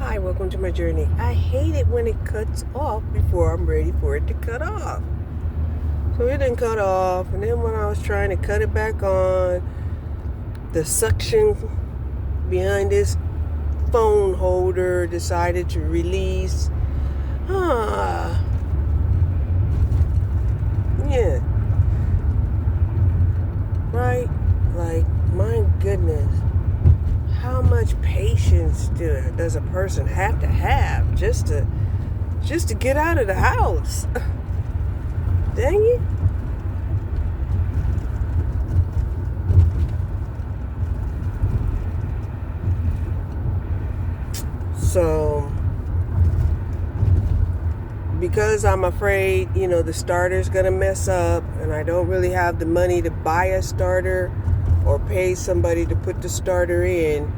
Hi, welcome to my journey. I hate it when it cuts off before I'm ready for it to cut off. So it didn't cut off, and then when I was trying to cut it back on, the suction behind this phone holder decided to release. Yeah. Right? Like, my goodness. How much patience does a person have just to get out of the house? Dang it. So, because I'm afraid, the starter's going to mess up, and I don't really have the money to buy a starter or pay somebody to put the starter in.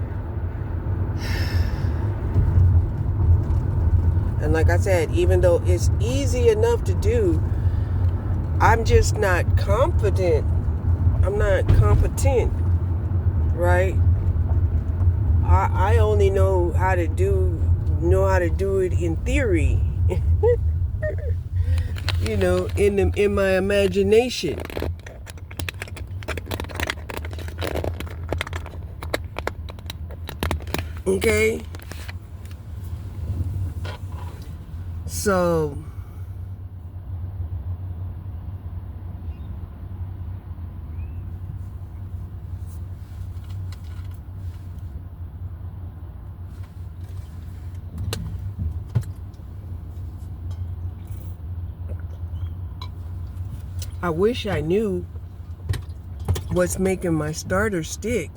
And like I said, even though it's easy enough to do, I'm just not confident. I'm not competent, right? I only know how to do it in theory. In my imagination. Okay? So I wish I knew what's making my starter stick.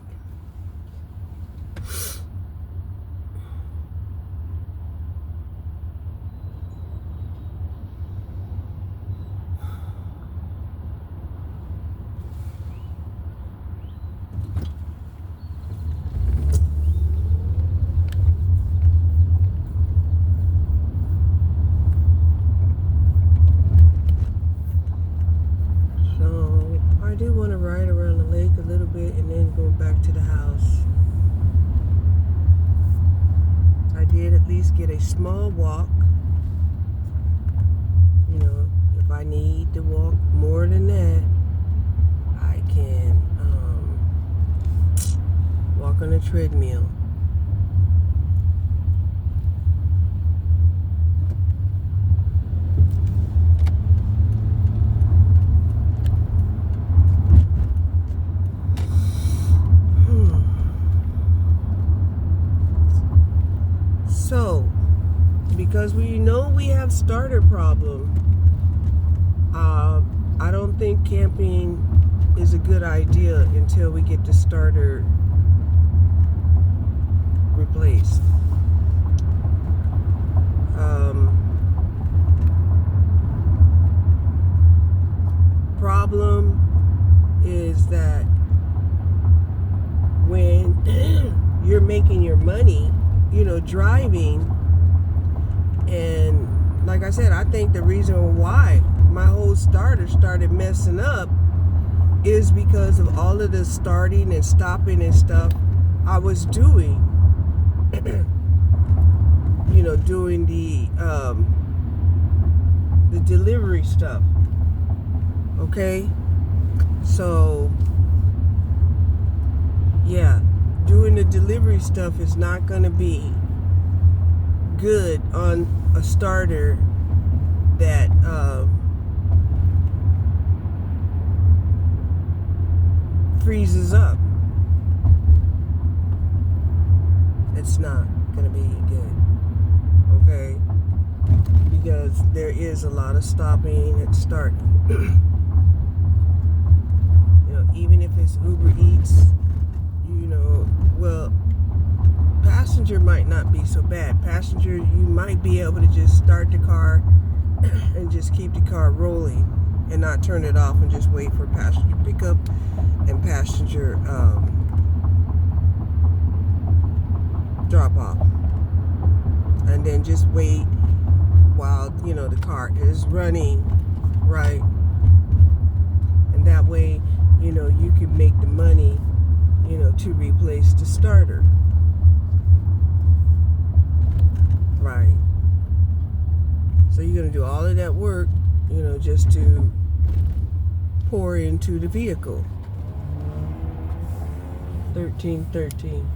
So I do want to ride around the lake a little bit and then go back to the house. I did at least get a small walk. If I need to walk more than that, I can walk on a treadmill. So, because we know we have starter problem, I don't think camping is a good idea until we get the starter replaced. Problem is that when you're making your money, driving, and like I said, I think the reason why my whole starter started messing up is because of all of the starting and stopping and stuff I was doing. Doing the delivery stuff. Okay? So, yeah, doing the delivery stuff is not going to be good on a starter that freezes up. It's not going to be good. Okay? Because there is a lot of stopping and starting. Even if it's Uber Eats, well, passenger might not be so bad. Passenger, you might be able to just start the car and just keep the car rolling and not turn it off and just wait for passenger pickup and passenger drop off. And then just wait while, the car is running, right? And that way, you can make the money, to replace the starter. do all of that work, just to pour into the vehicle. 1313.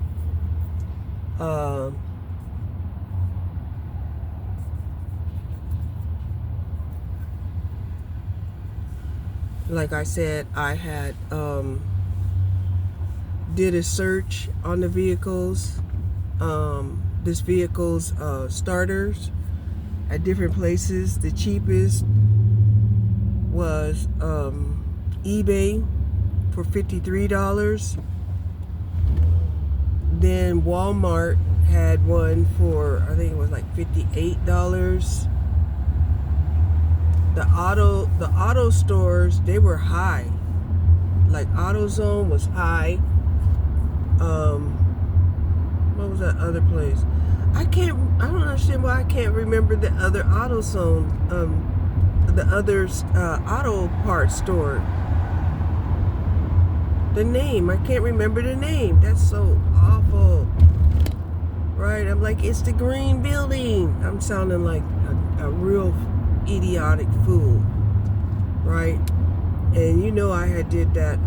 Like I said, I had did a search on the vehicles, this vehicle's starters at different places. The cheapest was eBay for $53. Then Walmart had one for, I think it was like $58. The auto stores, they were high. Like AutoZone was high. What was that other place? I don't understand why I can't remember the other AutoZone, the other auto parts store. The name, I can't remember the name. That's so awful. Right? I'm like, it's the green building. I'm sounding like a real idiotic fool. Right? And I had did that,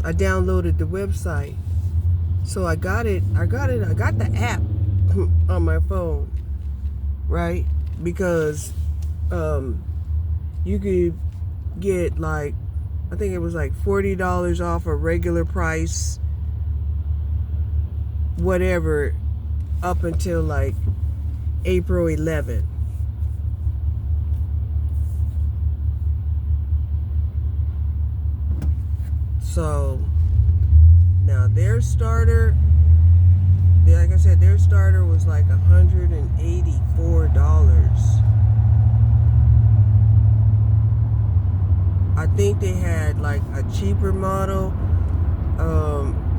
I downloaded the website. So I got the app on my phone, right? Because you could get like, I think it was like $40 off a regular price, whatever, up until like April 11th. So now their starter, like I said, their starter was like $184. I think they had like a cheaper model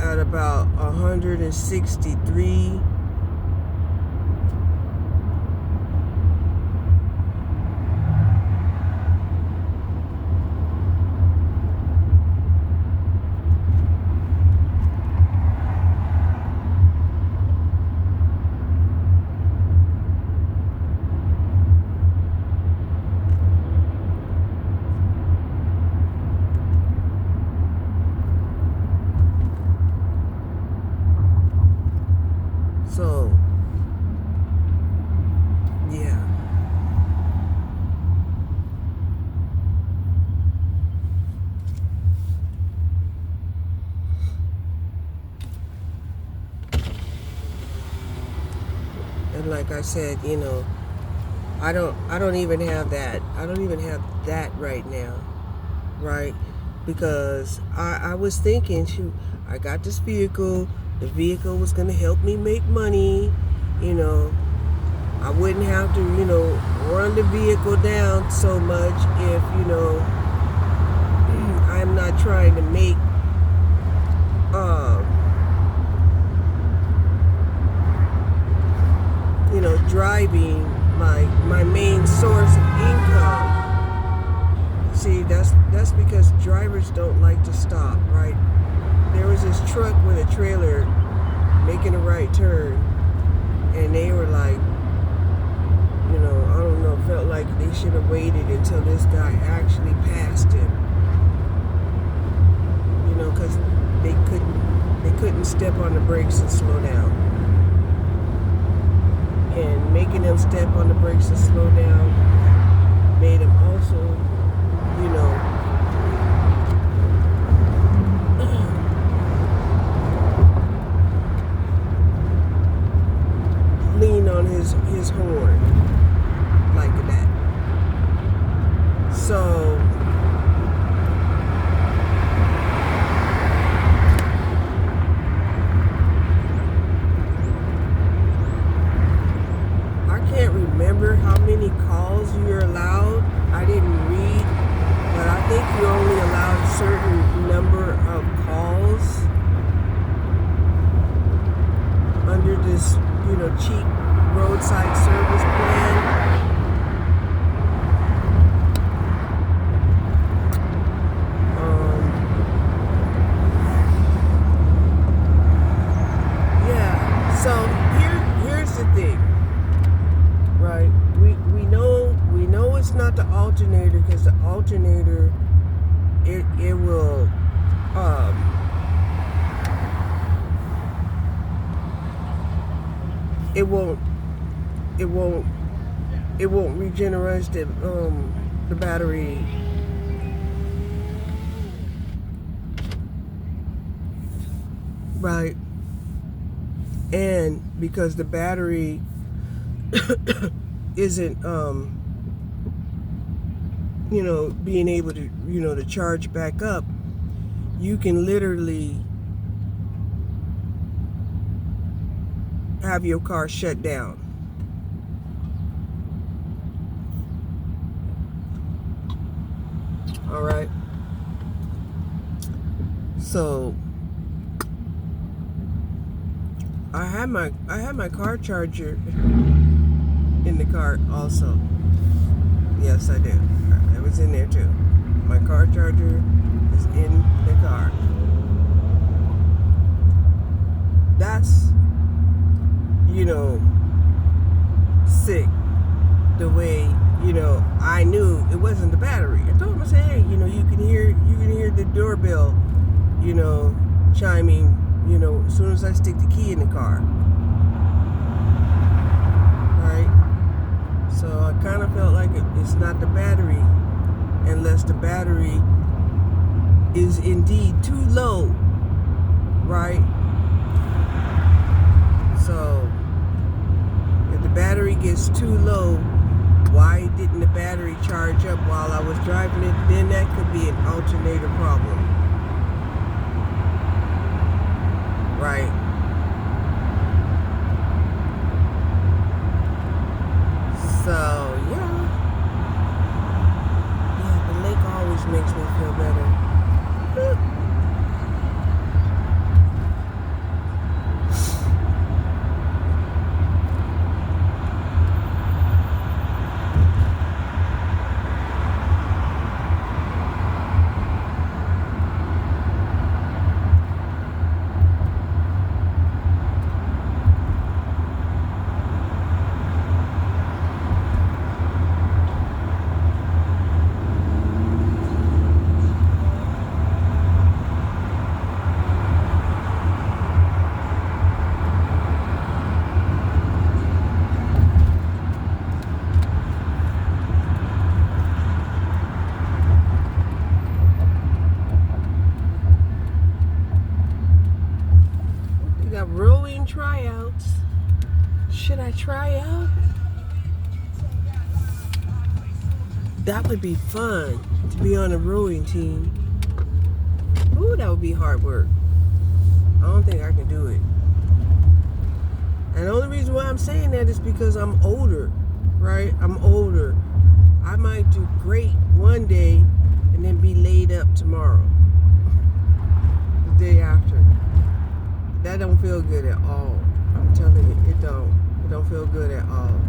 at about $163. So, yeah. And like I said, I don't even have that. I don't even have that right now, right? Because I was thinking, shoot, I got this vehicle. The vehicle was going to help me make money. I wouldn't have to, run the vehicle down so much if, I'm not trying to make, driving like my main source of income. See, that's because drivers don't like to stop, right? There was this truck with a trailer making a right turn, and they were like, I don't know, felt like they should have waited until this guy actually passed him. Because they couldn't step on the brakes and slow down. And making them step on the brakes and slow down made them also, lean on his horn like that. So I can't remember how many calls you're allowed. I didn't read, but I think you're only allowed a certain number of calls under this, cheap roadside service plan. Yeah. So here's the thing, right? We know it's not the alternator, because the alternator it will it won't regenerate the battery. Right. And because the battery isn't being able to to charge back up, you can literally have your car shut down. All right. So I had my car charger in the car also. Yes, I do. It was in there too. My car charger is in the car. That's sick. The way I knew it wasn't the battery. I told him, I said, hey, you can hear the doorbell, chiming, as soon as I stick the key in the car. Right? So I kind of felt like it's not the battery, unless the battery is indeed too low, right? So if the battery gets too low, why didn't the battery charge up while I was driving it? Then that could be an alternator problem. Right. So, yeah, the lake always makes me feel better. Rowing tryouts. Should I try out? That would be fun to be on a rowing team. Ooh, that would be hard work. I don't think I can do it. And the only reason why I'm saying that is because I'm older, right? I'm older. I might do great one day and then be laid up tomorrow. The day after. That don't feel good at all. I'm telling you, it don't. It don't feel good at all.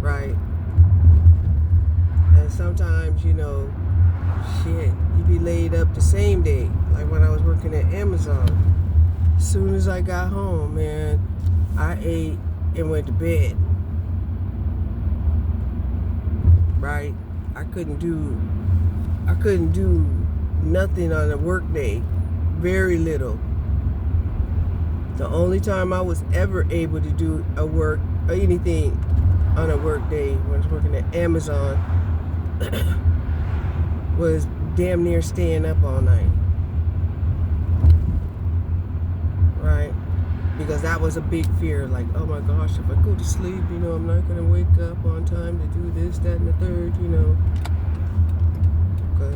Right? And sometimes, shit, you be laid up the same day. Like when I was working at Amazon. As soon as I got home, man, I ate and went to bed. Right? I couldn't do nothing on a work day. Very little. The only time I was ever able to do anything on a work day when I was working at Amazon was damn near staying up all night. Right? Because that was a big fear. Like, oh my gosh, if I go to sleep, I'm not going to wake up on time to do this, that, and the third, Because,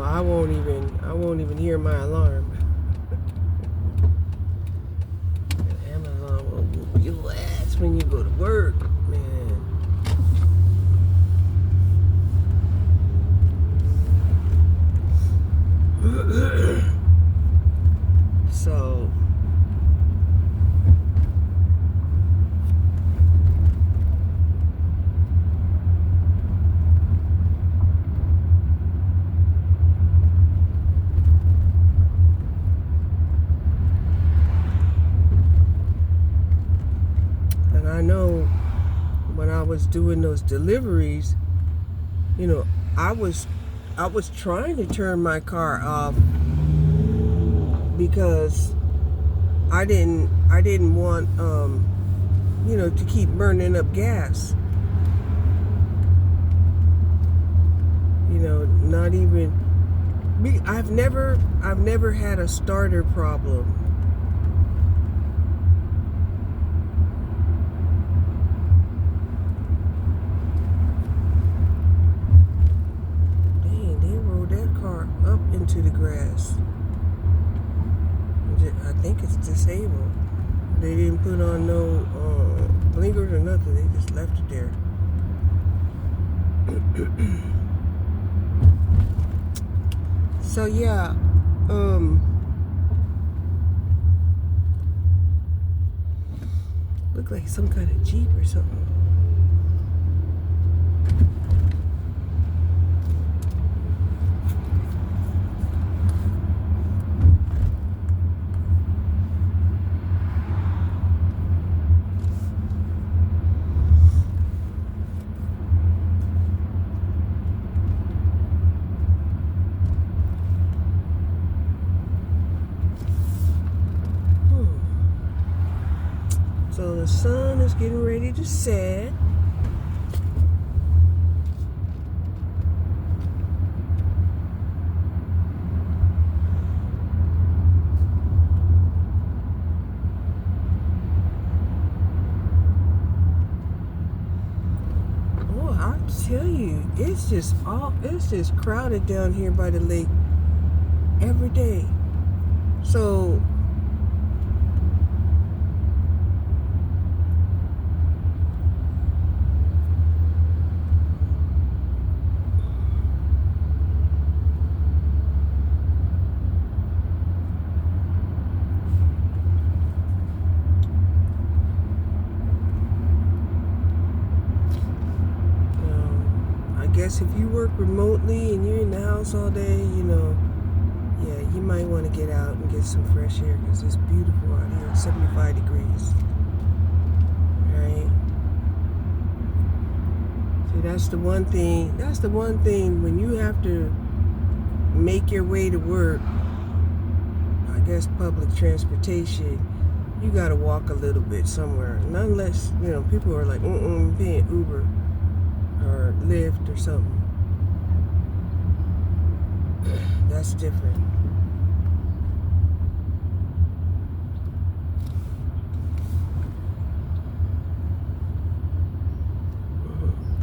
I won't even hear my alarm. Amazon will whoop your ass when you go to work, man. So know when I was doing those deliveries, you know, I was trying to turn my car off because I didn't want you know, to keep burning up gas. You know, not even I've never had a starter problem. Dang, they rolled that car up into the grass. I think it's disabled. They didn't put on no blinkers or nothing. They just left it there. So yeah, look like some kind of Jeep or something. So the sun is getting ready to set. Oh, I tell you, it's just crowded down here by the lake every day. So I guess if you work remotely and you're in the house all day, you know, yeah, you might want to get out and get some fresh air because it's beautiful out here. It's 75 degrees. Right? See, that's the one thing. That's the one thing when you have to make your way to work. I guess public transportation, you got to walk a little bit somewhere. Not unless, you know, people are like, paying Uber or Lyft or something. That's different.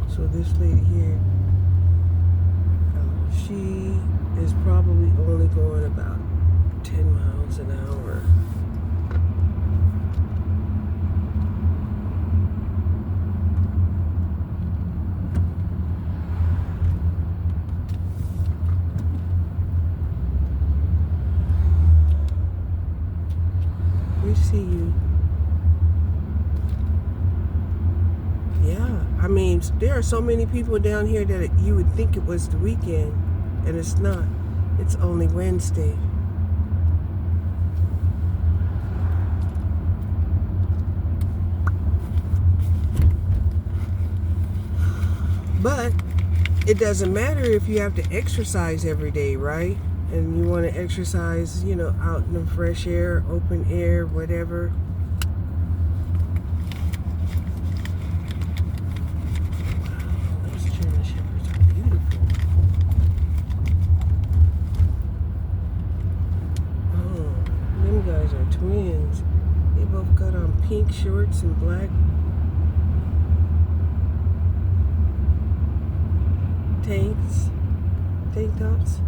So this lady here, she is probably only going about 10 miles an hour. We see you. Yeah, I mean, there are so many people down here that you would think it was the weekend, and it's not. It's only Wednesday. But it doesn't matter if you have to exercise every day, right? And you want to exercise, you know, out in the fresh air, open air, whatever. Wow, those German Shepherds are beautiful. Oh, them guys are twins. They both got on pink shorts and black tank tops.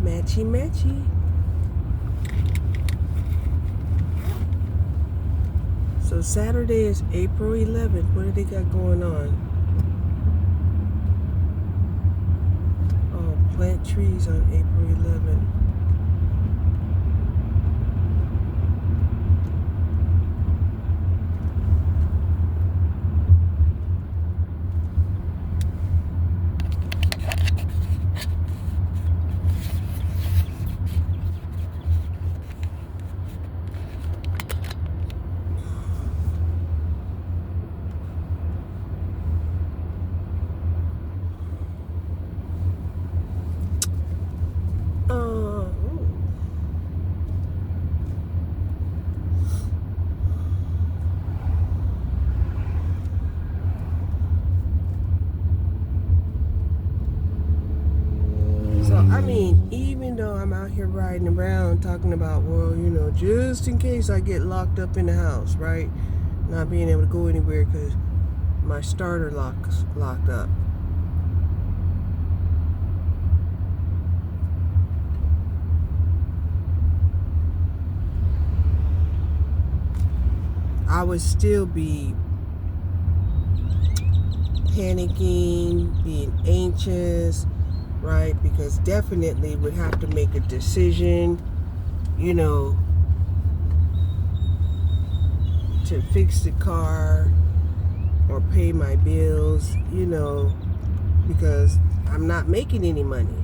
Matchy matchy. So Saturday is April 11th. What do they got going on? Oh, plant trees on April 11th. here riding around talking about, well, just in case I get locked up in the house, right? Not being able to go anywhere because my starter locked up. I would still be panicking, being anxious, right? Because definitely would have to make a decision, to fix the car or pay my bills, because I'm not making any money.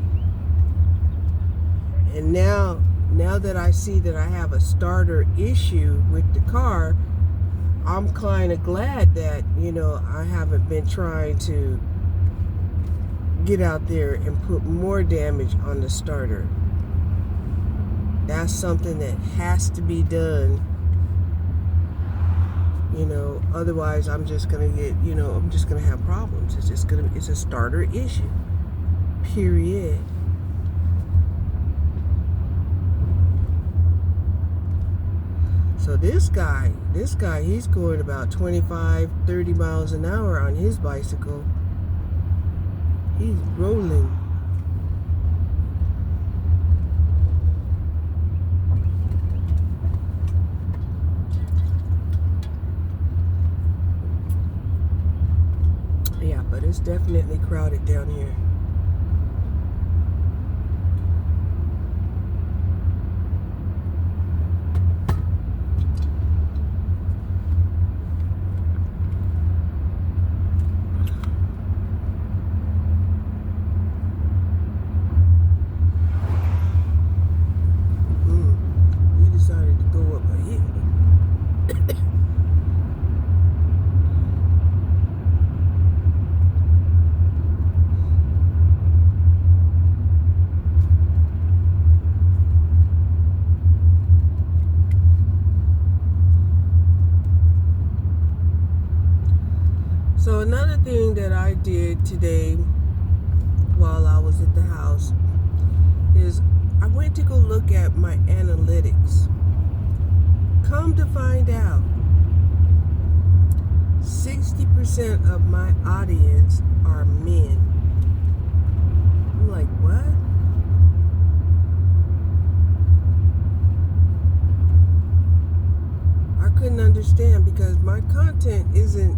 And now that I see that I have a starter issue with the car, I'm kind of glad that, I haven't been trying to get out there and put more damage on the starter. That's something that has to be done. Otherwise I'm just going to get, I'm just going to have problems. It's a starter issue. Period. So this guy, he's going about 25, 30 miles an hour on his bicycle. He's rolling. Yeah, but it's definitely crowded down here. We decided to go up a hill. So another thing that I did today while I was at the house is I went to go look at my analytics. Come to find out, 60% of my audience are men. I'm like, what? I couldn't understand because my content isn't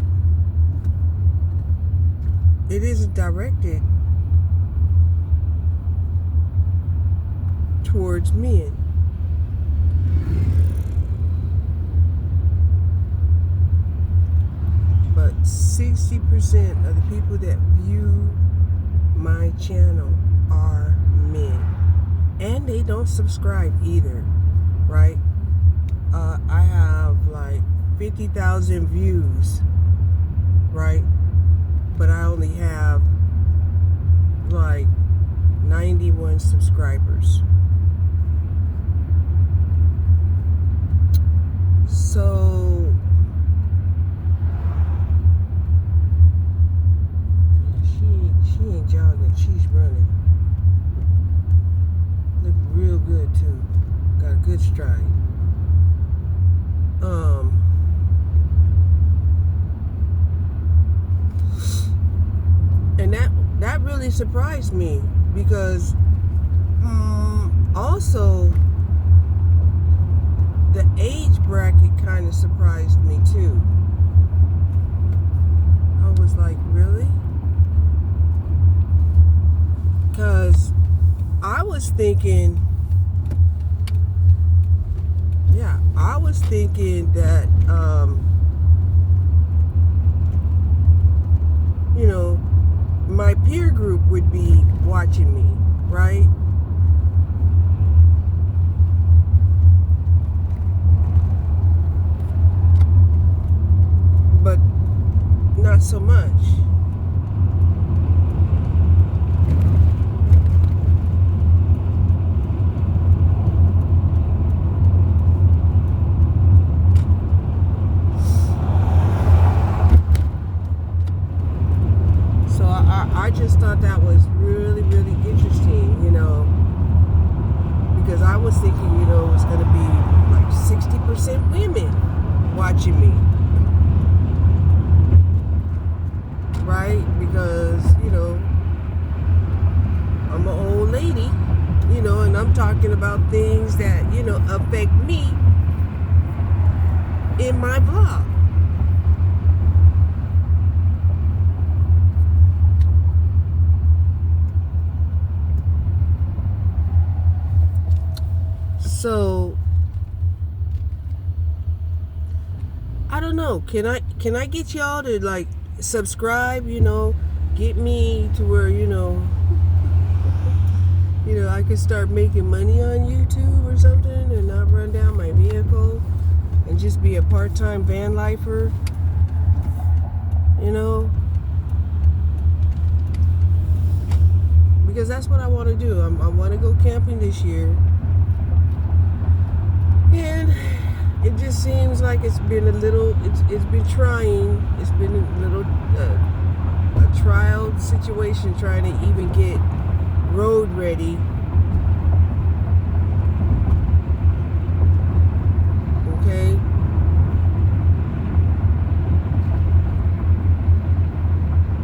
directed towards men. But 60% of the people that view my channel are men. And they don't subscribe either, right? I have like 50,000 views, right? But I only have like 91 subscribers. So she ain't jogging, she's running. Look real good too. Got a good stride. And that really surprised me because also the age bracket kind of surprised me too. I was like, really? Because I was thinking that my peer group would be watching me, right? But not so much. I just thought that was really, really interesting, was thinking, you know, it was going to be like 60% women watching me. Right? Because, you know, I'm an old lady, you know, and I'm talking about things that, you know, affect me in my vlog. So I don't know. Can I get y'all to like subscribe, you know, get me to where, you know, I could start making money on YouTube or something and not run down my vehicle and just be a part-time van lifer, you know? Because that's what I want to do. I want to go camping this year. And it just seems like it's been a little, it's been trying. It's been a little, a trial situation trying to even get road ready. Okay.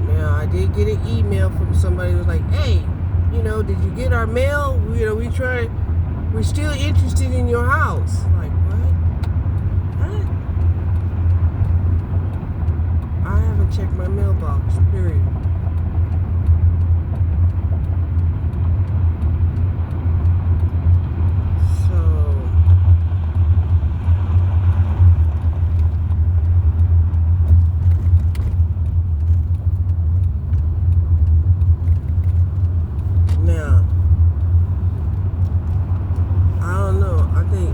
Now I did get an email from somebody who was like, hey, you know, did you get our mail? You know, we're still interested in your house. Like, what? I haven't checked my mailbox, period.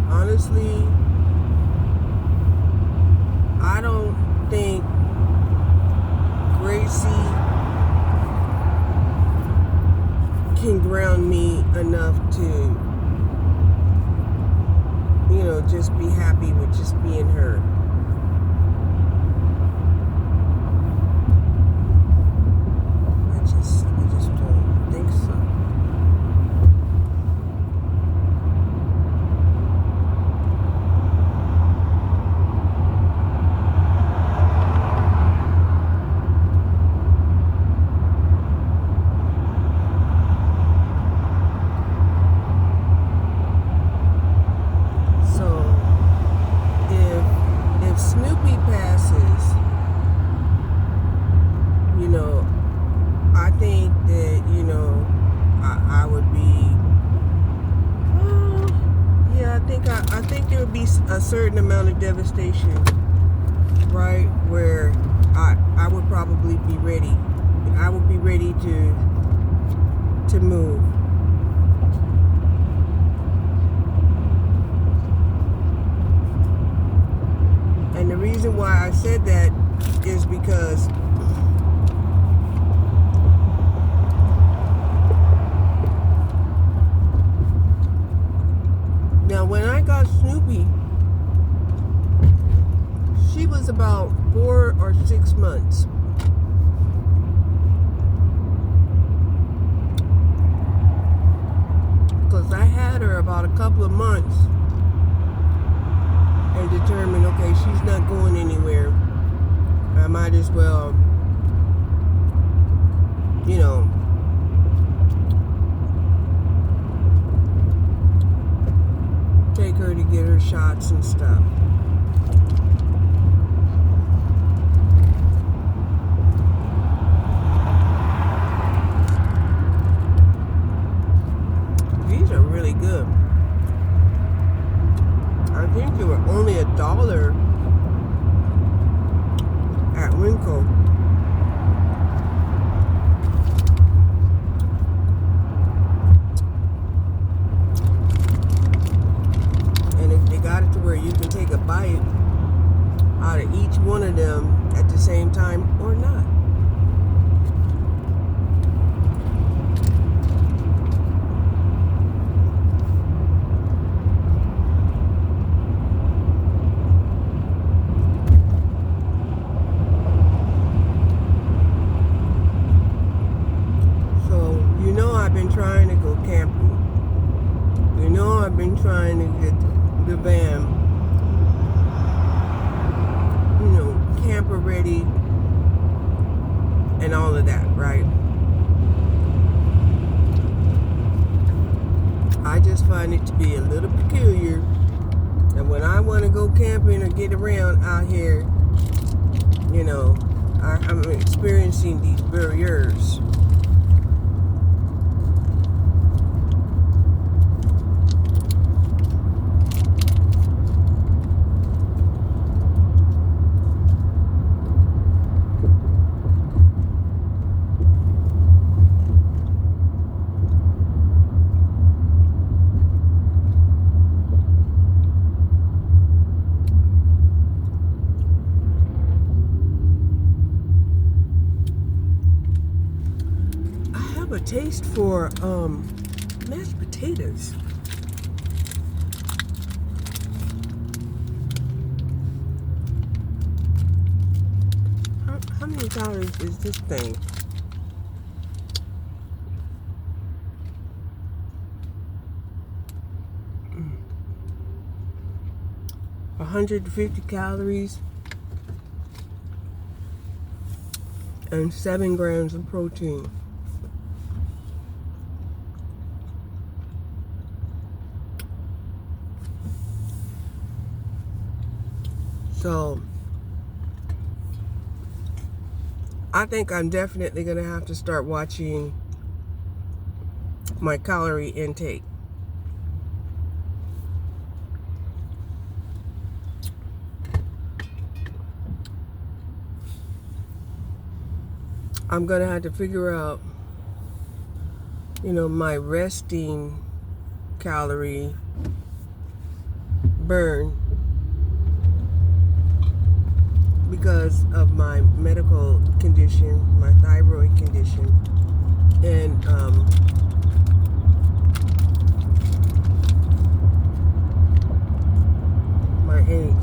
Honestly, I don't think Gracie can ground me enough to, you know, just be happy with just being her. I just don't think so. Snoopy passes, you know, I think that, you know, I would be, yeah, I think there would be a certain amount of devastation, right, where I would probably be ready. I would be ready to move. And the reason why I said that is because now when I got Snoopy, she was about 4 or 6 months. Because I had her about a couple of months and determined, okay, she's not going anywhere. I might as well, you know, take her to get her shots and stuff. These are really good. I think they were only $1 at Winco. And if they got it to where you can take a bite out of each one of them at the same time or not. I've been trying to go camping. You know, I've been trying to get the van, camper ready and all of that, right? I just find it to be a little peculiar. And when I want to go camping or get around out here, I'm experiencing these barriers. A taste for mashed potatoes. How many calories is this thing? Mm. 150 calories and 7 grams of protein. So I think I'm definitely going to have to start watching my calorie intake. I'm going to have to figure out, my resting calorie burn because of my medical condition, my thyroid condition, and my age.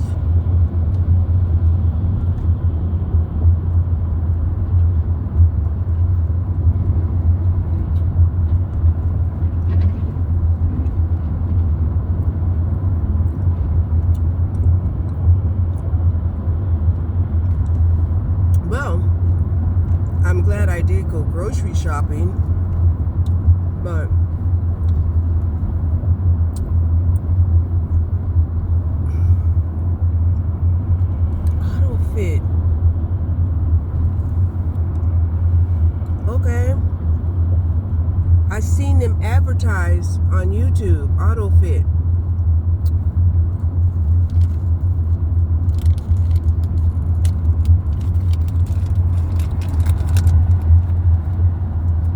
Well, I'm glad I did go grocery shopping, but AutoFit. Okay. I seen them advertise on YouTube, AutoFit.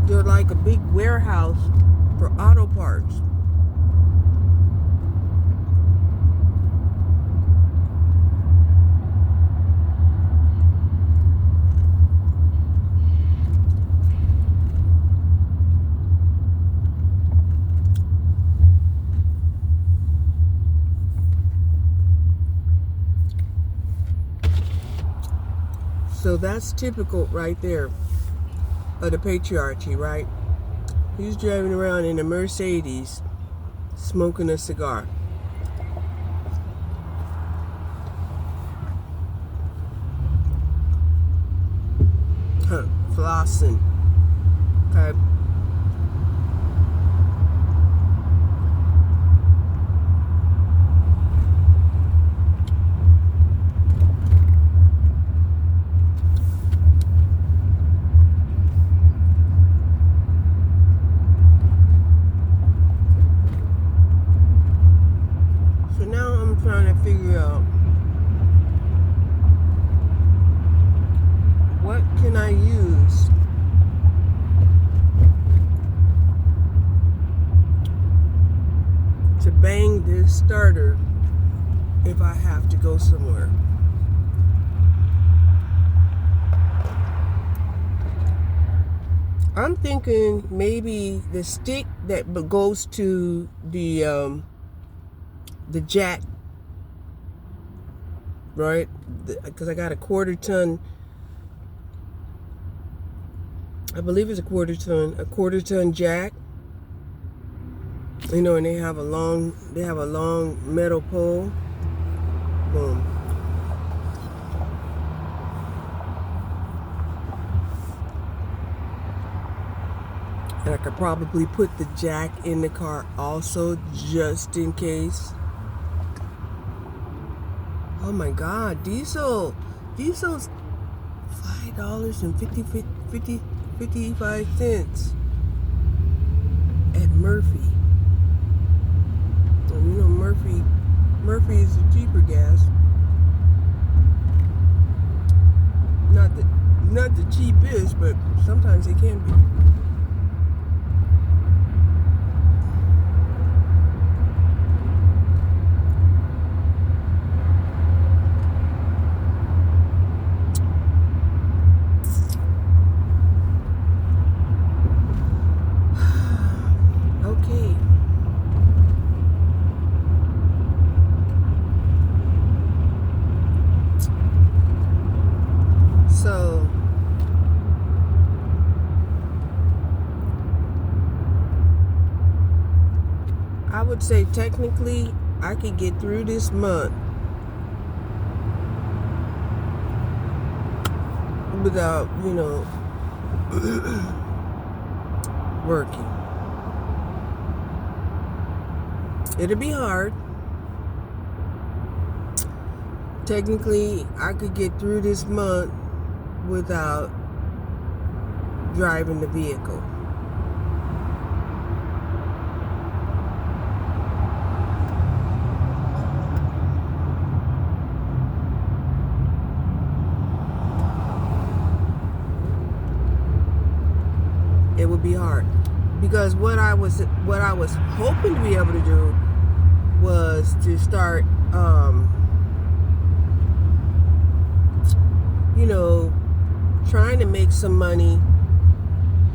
They're like a big warehouse for auto parts. So that's typical right there of the patriarchy, right? He's driving around in a Mercedes smoking a cigar. Flossing. Okay. So now I'm trying to figure out what can I use to bang this starter if I have to go somewhere. I'm thinking maybe the stick that goes to the jack, right? Because I got a quarter ton. I believe it's a quarter ton jack. You know, and they have a long metal pole. Boom. And I could probably put the jack in the car also, just in case. Oh my God, diesel's $5.55 at Murphy. And you know Murphy is the cheaper gas. Not the cheapest, but sometimes it can be. Okay. So I would say technically I could get through this month without, working. It'll be hard. Technically, I could get through this month without driving the vehicle. It would be hard because what I was hoping to be able to do was to start trying to make some money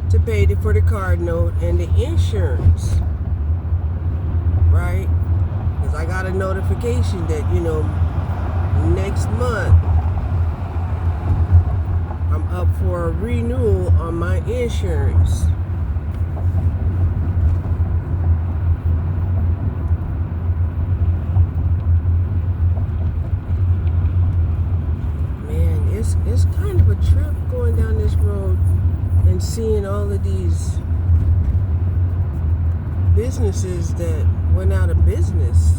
to pay for the card note and the insurance, right? Because I got a notification that next month I'm up for a renewal on my insurance. Man, it's kind of a trip going down this road and seeing all of these businesses that went out of business.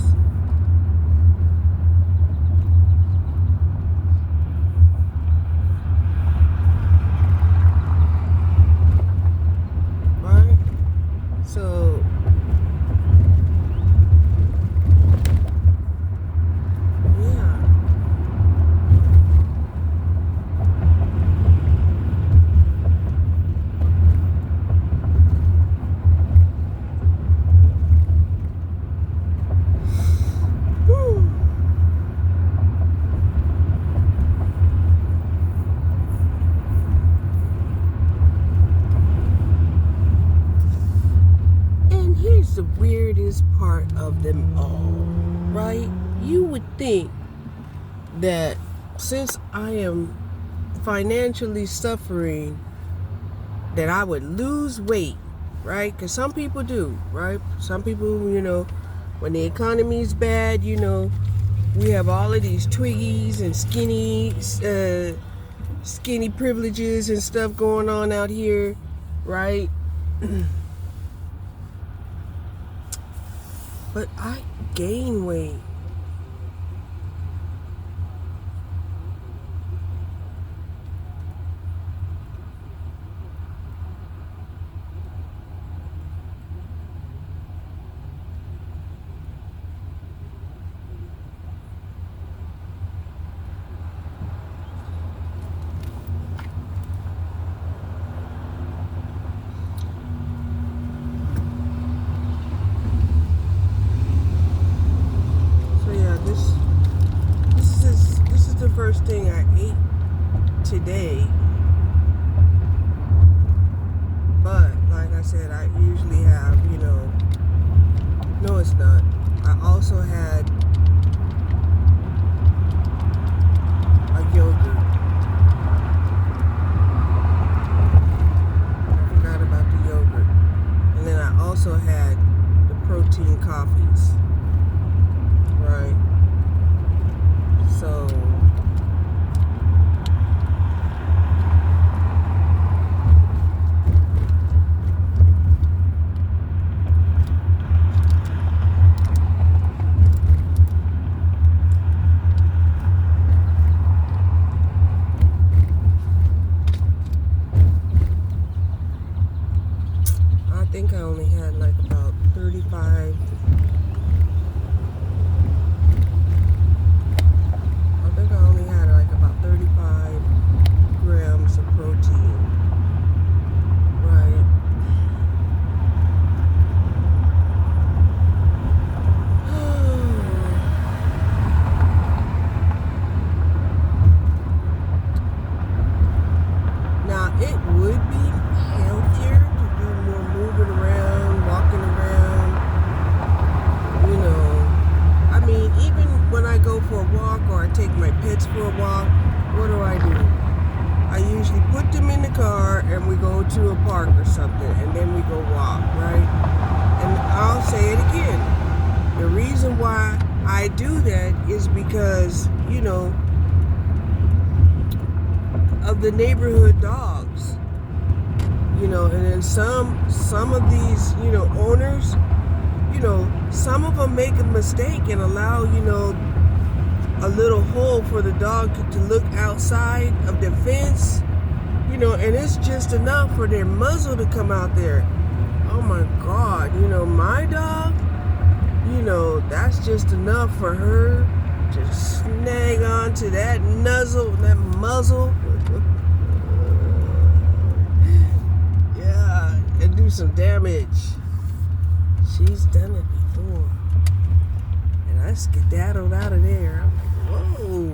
So, yeah. Whew. Here's the weirdest part of them all, right? You would think that since I am financially suffering, that I would lose weight, right? Because some people do, right? Some people, when the economy's bad, we have all of these Twiggies and skinny privileges and stuff going on out here, right? But I gain weight. This is the first thing I ate today. But like I said, I usually have, no, it's not. I also had a yogurt. I forgot about the yogurt. And then I also had the protein for a walk, what do? I usually put them in the car and we go to a park or something, and then we go walk, right? And I'll say it again. The reason why I do that is because, you know, of the neighborhood dogs. You know, and then some of these, you know, owners, you know, some of them make a mistake and allow, you know, a little hole for the dog to look outside of the fence, you know, and it's just enough for their muzzle to come out there. Oh my God, you know, my dog, you know, that's just enough for her to snag onto that muzzle. Yeah, and do some damage. She's done it before. And I skedaddled out of there. I'm like, whoa.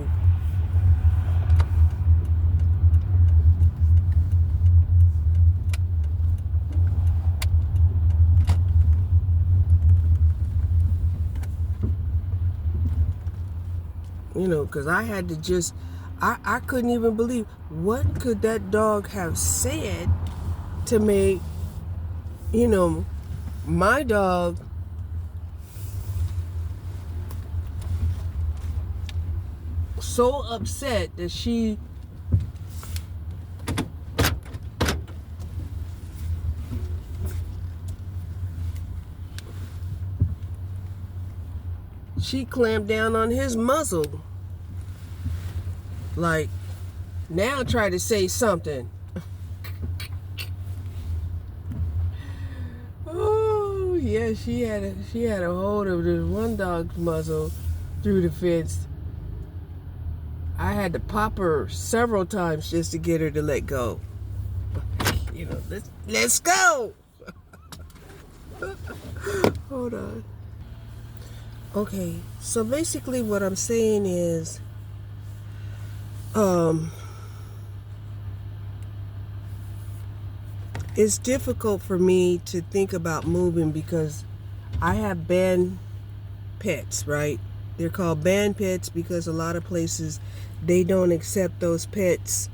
You know, because I had to just, I couldn't even believe, what could that dog have said to make, you know, my dog so upset that she clamped down on his muzzle. Like, now try to say something. Oh yeah, she had a hold of this one dog's muzzle through the fence. I had to pop her several times just to get her to let go. You know, let's go. Hold on. Okay, so basically what I'm saying is, it's difficult for me to think about moving because I have banned pets, right? They're called banned pets because a lot of places, they don't accept those pets,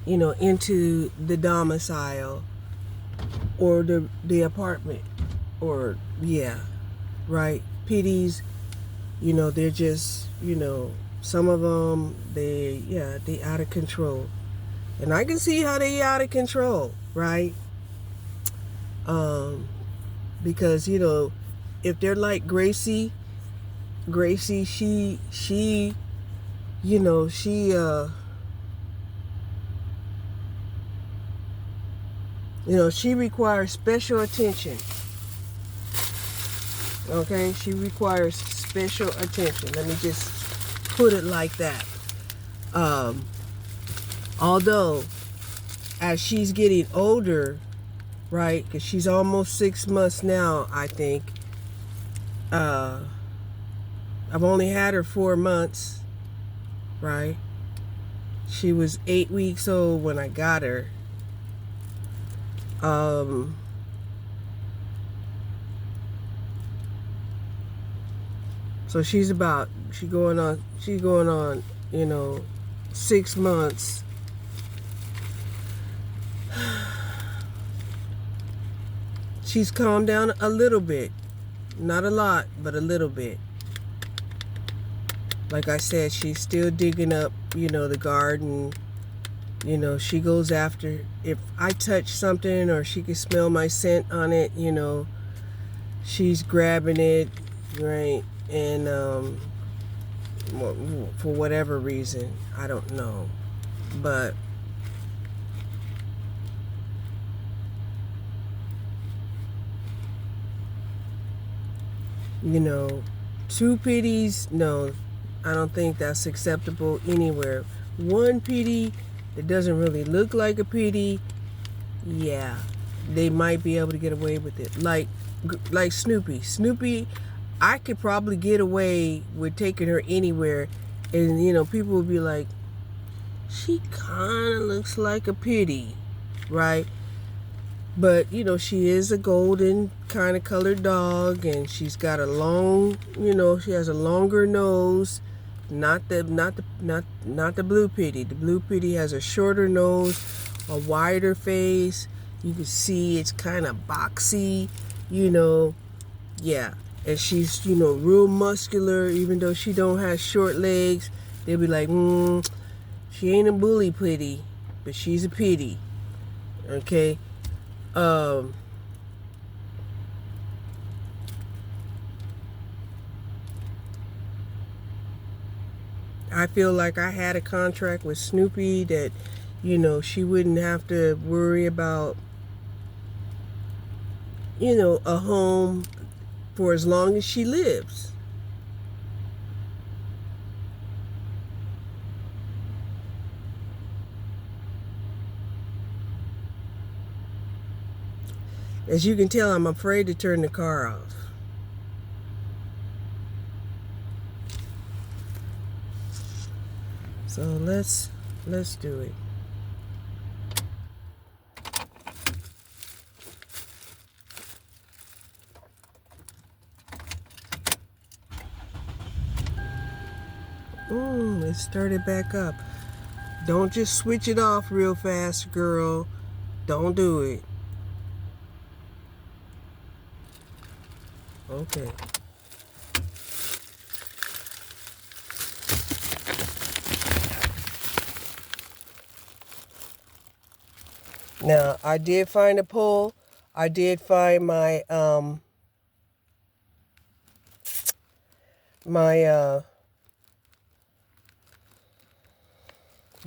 you know, into the domicile or the apartment, or, yeah, right? Pitties, you know, they're just, you know, some of them, they out of control. And I can see how they out of control, right? Because, you know, if they're like Gracie, she, you know, you know, she requires special attention. Okay, she requires special attention. Let me just put it like that. Although, as she's getting older, right, because she's almost 6 months now, I think. I've only had her 4 months, right? She was 8 weeks old when I got her. So she's going on, you know, 6 months. She's calmed down a little bit. Not a lot, but a little bit. Like I said, she's still digging up, you know, the garden. You know, she goes after, if I touch something or she can smell my scent on it, you know, she's grabbing it, right? And for whatever reason, I don't know. But you know, 2 pitties, no, I don't think that's acceptable anywhere. 1 pitty that doesn't really look like a pitty, yeah, they might be able to get away with it. Like Snoopy, I could probably get away with taking her anywhere, and you know, people will be like, she kind of looks like a pitty, right? But, you know, she is a golden kind of colored dog, and she's got a long, you know, she has a longer nose not the Blue Pitty. The Blue Pitty has a shorter nose, a wider face. You can see it's kind of boxy, yeah. And she's, real muscular, even though she don't have short legs. They'll be like, she ain't a bully pitty, but she's a pitty. Okay. I feel like I had a contract with Snoopy that, she wouldn't have to worry about, a home for as long as she lives. As you can tell, I'm afraid to turn the car off. So let's do it. It started back up. Don't just switch it off real fast, girl. Don't do it. Okay. Now, I did find a pole. I did find my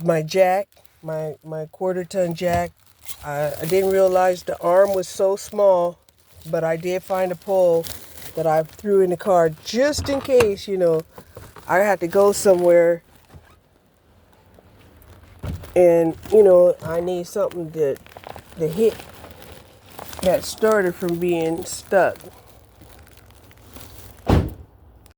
my jack, my quarter-ton jack. I didn't realize the arm was so small, but I did find a pole that I threw in the car just in case, I had to go somewhere and, I need something to hit that starter from being stuck.